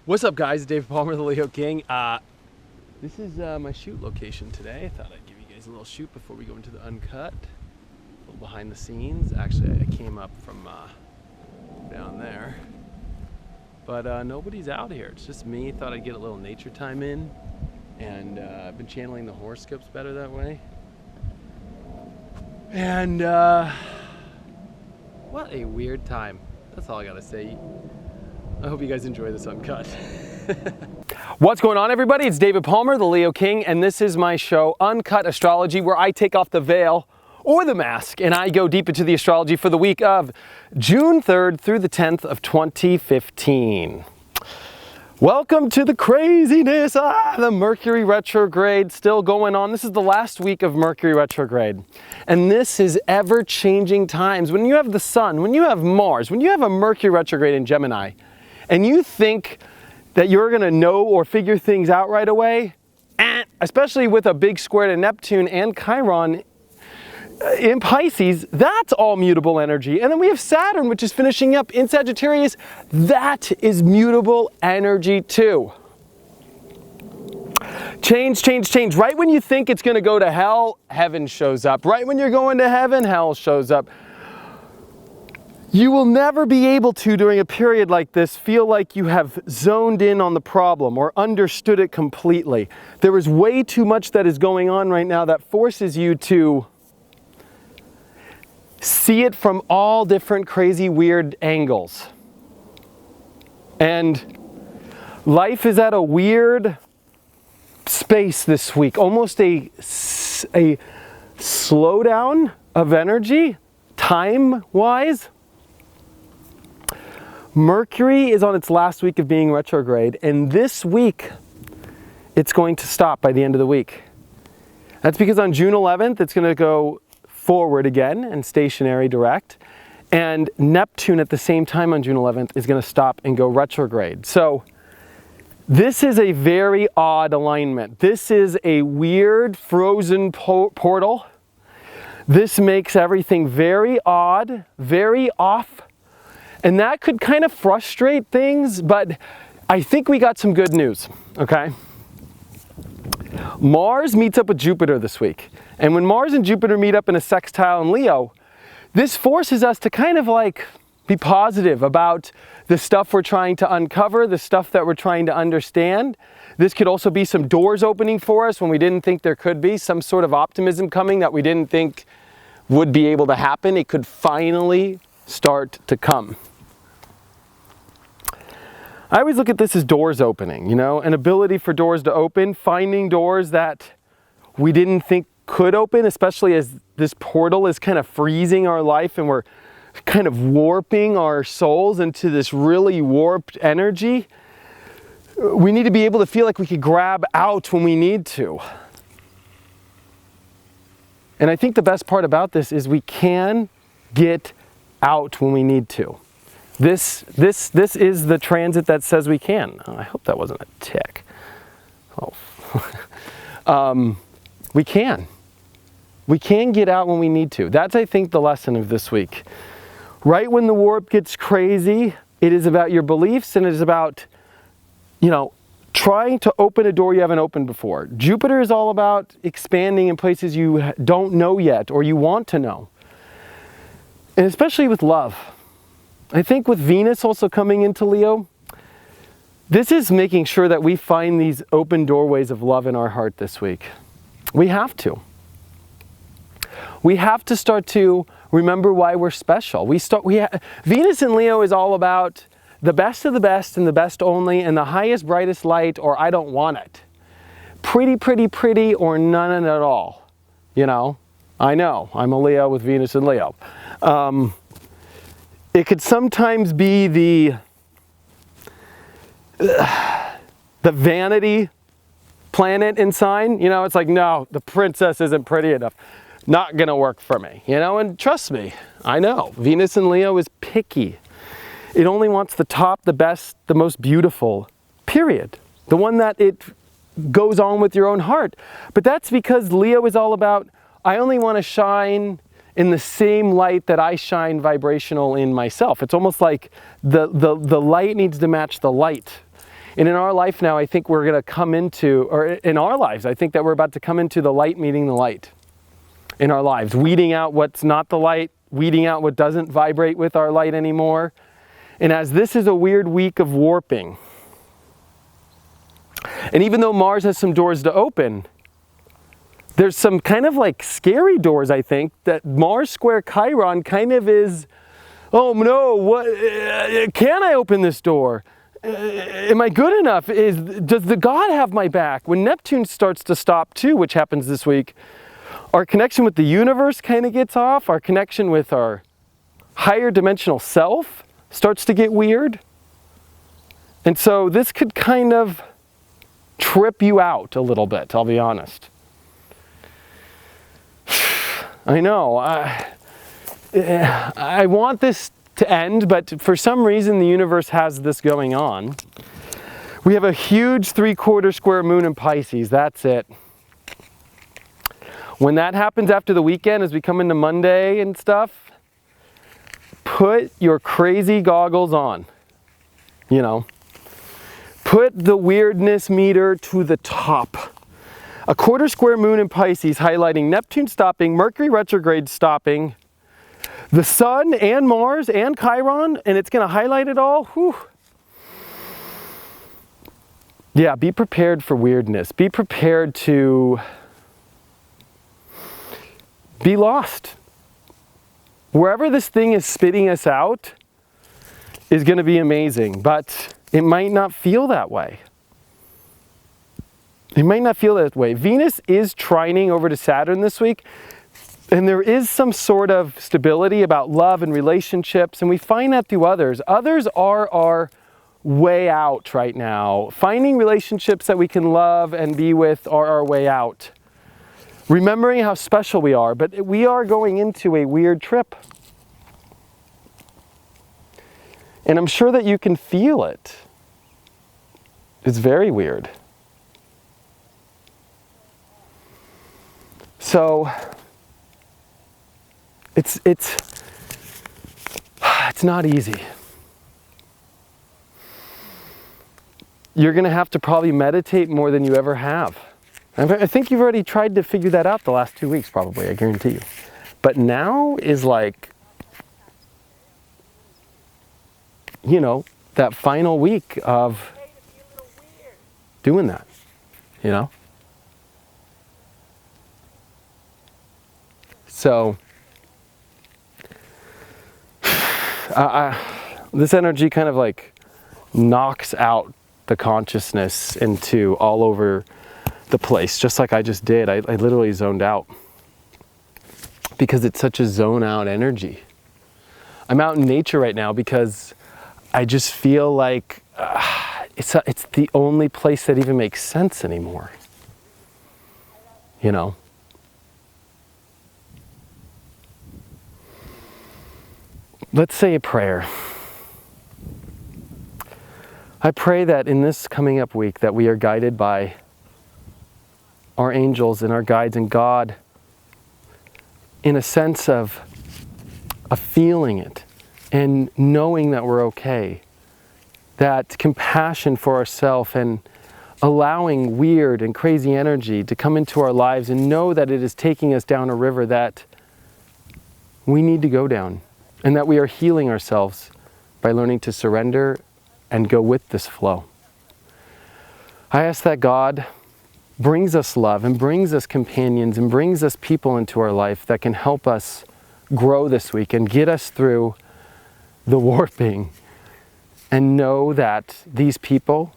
What's up, guys? Dave Palmer, the Leo King. This is my shoot location today. I thought I'd give you guys a little shoot before we go into the Uncut. A little behind the scenes. Actually, I came up from down there. But nobody's out here. It's just me. Thought I'd get a little nature time in. And I've been channeling the horoscopes better that way. And what a weird time. That's all I gotta say. I hope you guys enjoy this Uncut. What's going on, everybody? It's David Palmer, the Leo King, and this is my show, Uncut Astrology, where I take off the veil or the mask and I go deep into the astrology for the week of June 3rd through the 10th of 2015. Welcome to the craziness. The Mercury retrograde still going on. This is the last week of Mercury retrograde. And this is ever-changing times. When you have the sun, when you have Mars, when you have a Mercury retrograde in Gemini, and you think that you're gonna know or figure things out right away, especially with a big square to Neptune and Chiron in Pisces, that's all mutable energy. And then we have Saturn, which is finishing up in Sagittarius. That is mutable energy too. Change, change, change. Right when you think it's gonna go to hell, heaven shows up. Right when you're going to heaven, hell shows up. You will never be able to, during a period like this, feel like you have zoned in on the problem or understood it completely. There is way too much that is going on right now that forces you to see it from all different crazy, weird angles. And life is at a weird space this week, almost a slowdown of energy, time-wise. Mercury is on its last week of being retrograde, and this week it's going to stop by the end of the week. That's because on June 11th it's going to go forward again and stationary direct, and Neptune at the same time on June 11th is going to stop and go retrograde. So this is a very odd alignment. This is a weird frozen portal. This makes everything very odd, very off. And that could kind of frustrate things, but I think we got some good news, okay? Mars meets up with Jupiter this week. And when Mars and Jupiter meet up in a sextile in Leo, this forces us to kind of like be positive about the stuff we're trying to uncover, the stuff that we're trying to understand. This could also be some doors opening for us when we didn't think there could be, some sort of optimism coming that we didn't think would be able to happen. It could finally start to come. I always look at this as doors opening, you know, an ability for doors to open, finding doors that we didn't think could open, especially as this portal is kind of freezing our life and we're kind of warping our souls into this really warped energy. We need to be able to feel like we could grab out when we need to. And I think the best part about this is we can get out when we need to. This is the transit that says we can. Oh, I hope that wasn't a tick. Oh. We can. We can get out when we need to. That's, I think, the lesson of this week. Right when the warp gets crazy, it is about your beliefs and it is about, you know, trying to open a door you haven't opened before. Jupiter is all about expanding in places you don't know yet or you want to know. And especially with love. I think with Venus also coming into Leo, this is making sure that we find these open doorways of love in our heart this week. We have to. We have to start to remember why we're special. Venus in Leo is all about the best of the best and the best only and the highest, brightest light or I don't want it. Pretty, pretty, pretty or none at all. You know, I know, I'm a Leo with Venus in Leo. It could sometimes be the vanity planet in sign. You know, it's like, no, the princess isn't pretty enough. Not gonna work for me, you know, and trust me, I know. Venus in Leo is picky. It only wants the top, the best, the most beautiful, period. The one that it goes on with your own heart. But that's because Leo is all about, I only want to shine in the same light that I shine vibrational in myself. It's almost like the light needs to match the light. And in our life now, I think we're going to come into, or in our lives, I think that we're about to come into the light meeting the light in our lives, weeding out what's not the light, weeding out what doesn't vibrate with our light anymore. And as this is a weird week of warping, and even though Mars has some doors to open, there's some kind of like scary doors, I think, that Mars square Chiron kind of is, oh no, what, can I open this door? Am I good enough? Does the God have my back? When Neptune starts to stop too, which happens this week, our connection with the universe kind of gets off. Our connection with our higher dimensional self starts to get weird. And so this could kind of trip you out a little bit, I'll be honest. I know, I want this to end, but for some reason the universe has this going on. We have a huge 3/4 square moon in Pisces, that's it. When that happens after the weekend, as we come into Monday and stuff, put your crazy goggles on, you know. Put the weirdness meter to the top. A 1/4 square moon in Pisces highlighting Neptune stopping, Mercury retrograde stopping, the Sun and Mars and Chiron, and it's going to highlight it all. Whew. Yeah, be prepared for weirdness. Be prepared to be lost. Wherever this thing is spitting us out is going to be amazing, but it might not feel that way. It might not feel that way. Venus is trining over to Saturn this week, and there is some sort of stability about love and relationships, and we find that through others. Others are our way out right now. Finding relationships that we can love and be with are our way out. Remembering how special we are, but we are going into a weird trip. And I'm sure that you can feel it. It's very weird. So it's not easy. You're going to have to probably meditate more than you ever have. I think you've already tried to figure that out the last 2 weeks, probably, I guarantee you. But now is like, you know, that final week of doing that, you know? So, this energy kind of like knocks out the consciousness into all over the place, just like I just did. I literally zoned out because it's such a zone out energy. I'm out in nature right now because I just feel like it's the only place that even makes sense anymore, you know? Let's say a prayer. I pray that in this coming up week that we are guided by our angels and our guides and God in a sense of feeling it and knowing that we're okay. That compassion for ourselves and allowing weird and crazy energy to come into our lives and know that it is taking us down a river that we need to go down. And that we are healing ourselves by learning to surrender and go with this flow. I ask that God brings us love and brings us companions and brings us people into our life that can help us grow this week and get us through the warping and know that these people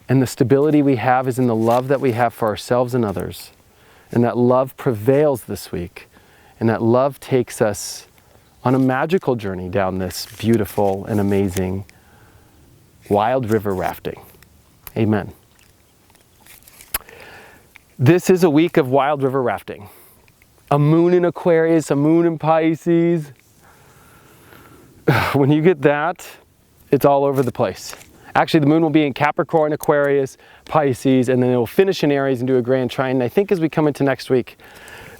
and the stability we have is in the love that we have for ourselves and others. And that love prevails this week. And that love takes us on a magical journey down this beautiful and amazing wild river rafting. Amen. This is a week of wild river rafting. A moon in Aquarius, a moon in Pisces. When you get that, it's all over the place. Actually, the moon will be in Capricorn, Aquarius, Pisces, and then it will finish in Aries and do a grand trine. And I think as we come into next week,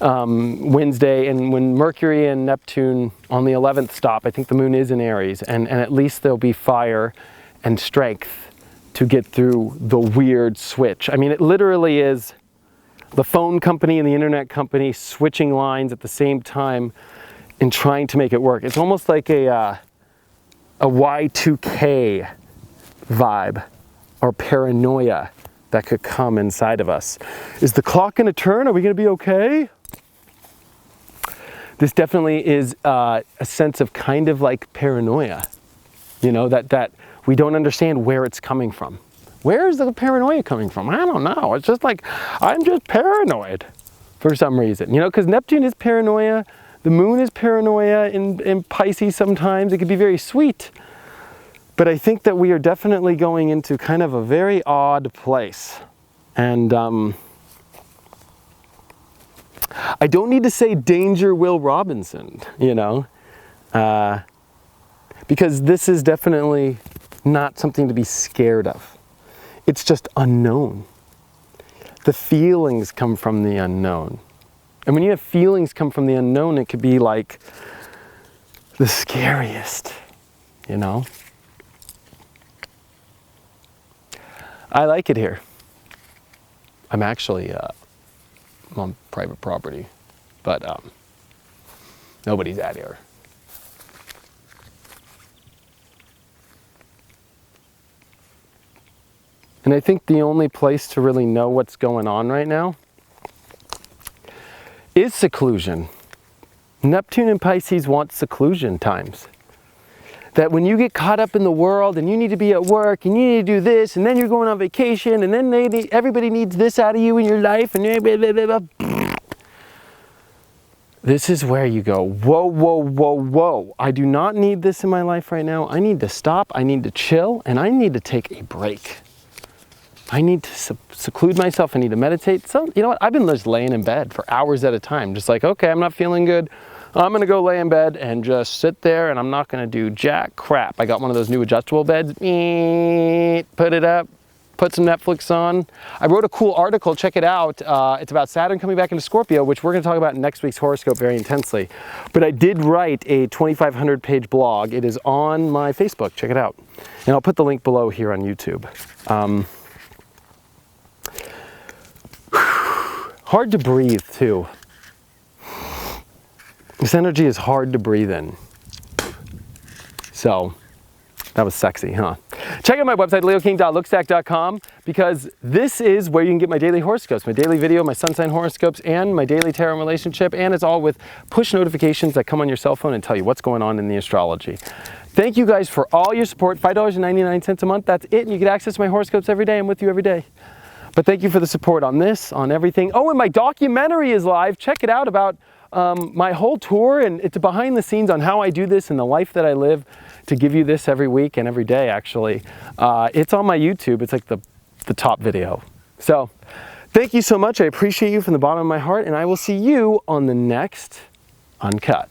Wednesday, and when Mercury and Neptune on the 11th stop, I think the moon is in Aries, and at least there'll be fire and strength to get through the weird switch. I mean, it literally is the phone company and the internet company switching lines at the same time and trying to make it work. It's almost like a Y2K vibe or paranoia that could come inside of us. Is the clock going to turn? Are we going to be okay? This definitely is a sense of kind of like paranoia, you know, that we don't understand where it's coming from. Where is the paranoia coming from? I don't know. It's just like, I'm just paranoid for some reason, you know, because Neptune is paranoia. The moon is paranoia in Pisces sometimes. It can be very sweet. But I think that we are definitely going into kind of a very odd place. And I don't need to say danger Will Robinson, you know, because this is definitely not something to be scared of. It's just unknown. The feelings come from the unknown. And when you have feelings come from the unknown, it could be like the scariest, you know. I like it here. I'm actually on private property, but nobody's out here. And I think the only place to really know what's going on right now is seclusion. Neptune and Pisces want seclusion times. That when you get caught up in the world and you need to be at work and you need to do this and then you're going on vacation and then everybody needs this out of you in your life and blah, blah, blah, blah. This is where you go, whoa, whoa, whoa, whoa. I do not need this in my life right now. I need to stop, I need to chill, and I need to take a break. I need to seclude myself, I need to meditate. So, you know what, I've been just laying in bed for hours at a time, just like, okay, I'm not feeling good. I'm gonna go lay in bed and just sit there and I'm not gonna do jack crap. I got one of those new adjustable beds, put it up, put some Netflix on. I wrote a cool article, check it out. It's about Saturn coming back into Scorpio, which we're gonna talk about in next week's horoscope very intensely. But I did write a 2,500 page blog. It is on my Facebook, check it out. And I'll put the link below here on YouTube. Hard to breathe too. This energy is hard to breathe in. So, that was sexy, huh? Check out my website, leoking.lookstack.com, because this is where you can get my daily horoscopes, my daily video, my sun sign horoscopes, and my daily tarot and relationship, and it's all with push notifications that come on your cell phone and tell you what's going on in the astrology. Thank you guys for all your support, $5.99 a month, that's it, and you get access to my horoscopes every day. I'm with you every day. But thank you for the support on this, on everything. Oh, and my documentary is live. Check it out about my whole tour, and it's behind the scenes on how I do this and the life that I live to give you this every week and every day, actually. It's on my YouTube. It's like the top video. So thank you so much. I appreciate you from the bottom of my heart, and I will see you on the next Uncut.